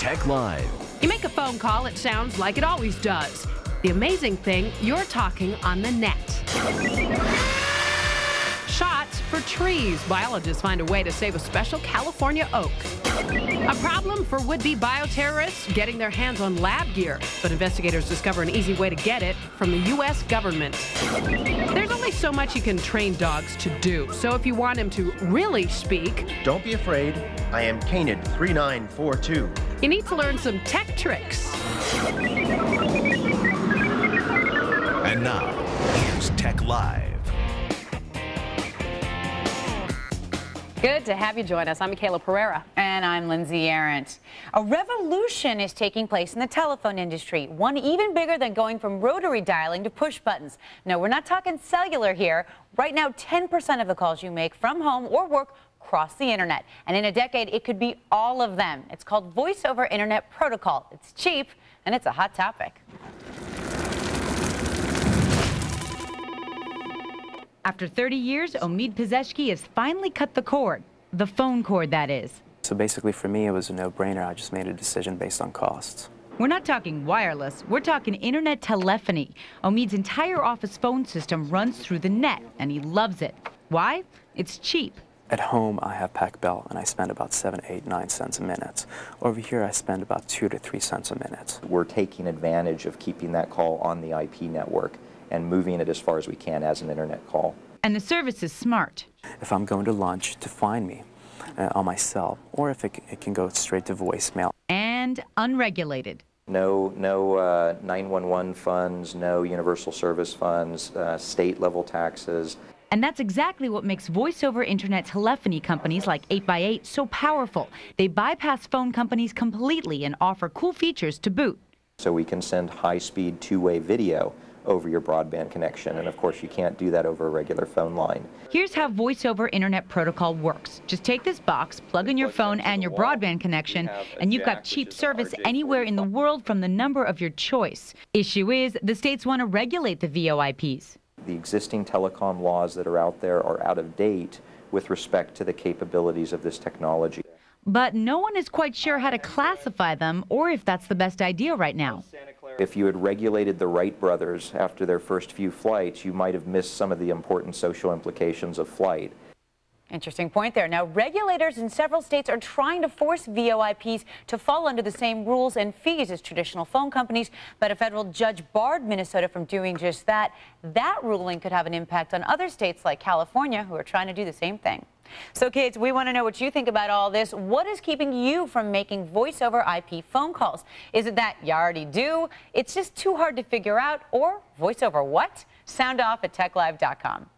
TechLive. You make a phone call, it sounds like it always does. The amazing thing, you're talking on the net. Shots for trees. Biologists find a way to save a special California oak. A problem for would-be bioterrorists getting their hands on lab gear, but investigators discover an easy way to get it from the U.S. government. There's only so much you can train dogs to do, so if you want him to really speak, don't be afraid. I am Canid 3942. You need to learn some tech tricks. And now, here's TechLive. Good to have you join us. I'm Michaela Pereira. And I'm Lindsay Arendt. A revolution is taking place in the telephone industry, one even bigger than going from rotary dialing to push buttons. No, we're not talking cellular here. Right now, 10% of the calls you make from home or work cross the internet. And in a decade, it could be all of them. It's called Voice over Internet Protocol. It's cheap, and it's a hot topic. After 30 years, Omid Pezeshki has finally cut the cord. The phone cord, that is. So basically for me, it was a no-brainer. I just made a decision based on costs. We're not talking wireless. We're talking internet telephony. Omid's entire office phone system runs through the net, and he loves it. Why? It's cheap. At home, I have Pac Bell, and I spend about 7, 8, 9 cents a minute. Over here, I spend about 2 to 3 cents a minute. We're taking advantage of keeping that call on the IP network and moving it as far as we can as an internet call. And the service is smart. If I'm going to lunch, to find me on my cell, or if it can go straight to voicemail. And unregulated. No 911 funds, no universal service funds, state-level taxes. And that's exactly what makes voice-over internet telephony companies like 8x8 so powerful. They bypass phone companies completely and offer cool features to boot. So we can send high-speed two-way video over your broadband connection, and of course you can't do that over a regular phone line. Here's how voice-over internet protocol works. Just take this box, plug in your phone and your broadband connection, and you've got cheap service anywhere in the world from the number of your choice. Issue is, the states want to regulate the VoIPs. The existing telecom laws that are out there are out of date with respect to the capabilities of this technology. But no one is quite sure how to classify them or if that's the best idea right now. If you had regulated the Wright brothers after their first few flights, you might have missed some of the important social implications of flight. Interesting point there. Now, regulators in several states are trying to force VoIPs to fall under the same rules and fees as traditional phone companies, but a federal judge barred Minnesota from doing just that. That ruling could have an impact on other states like California, who are trying to do the same thing. So, kids, we want to know what you think about all this. What is keeping you from making voice-over IP phone calls? Is it that you already do? It's just too hard to figure out? Or voice over what? Sound off at techlive.com.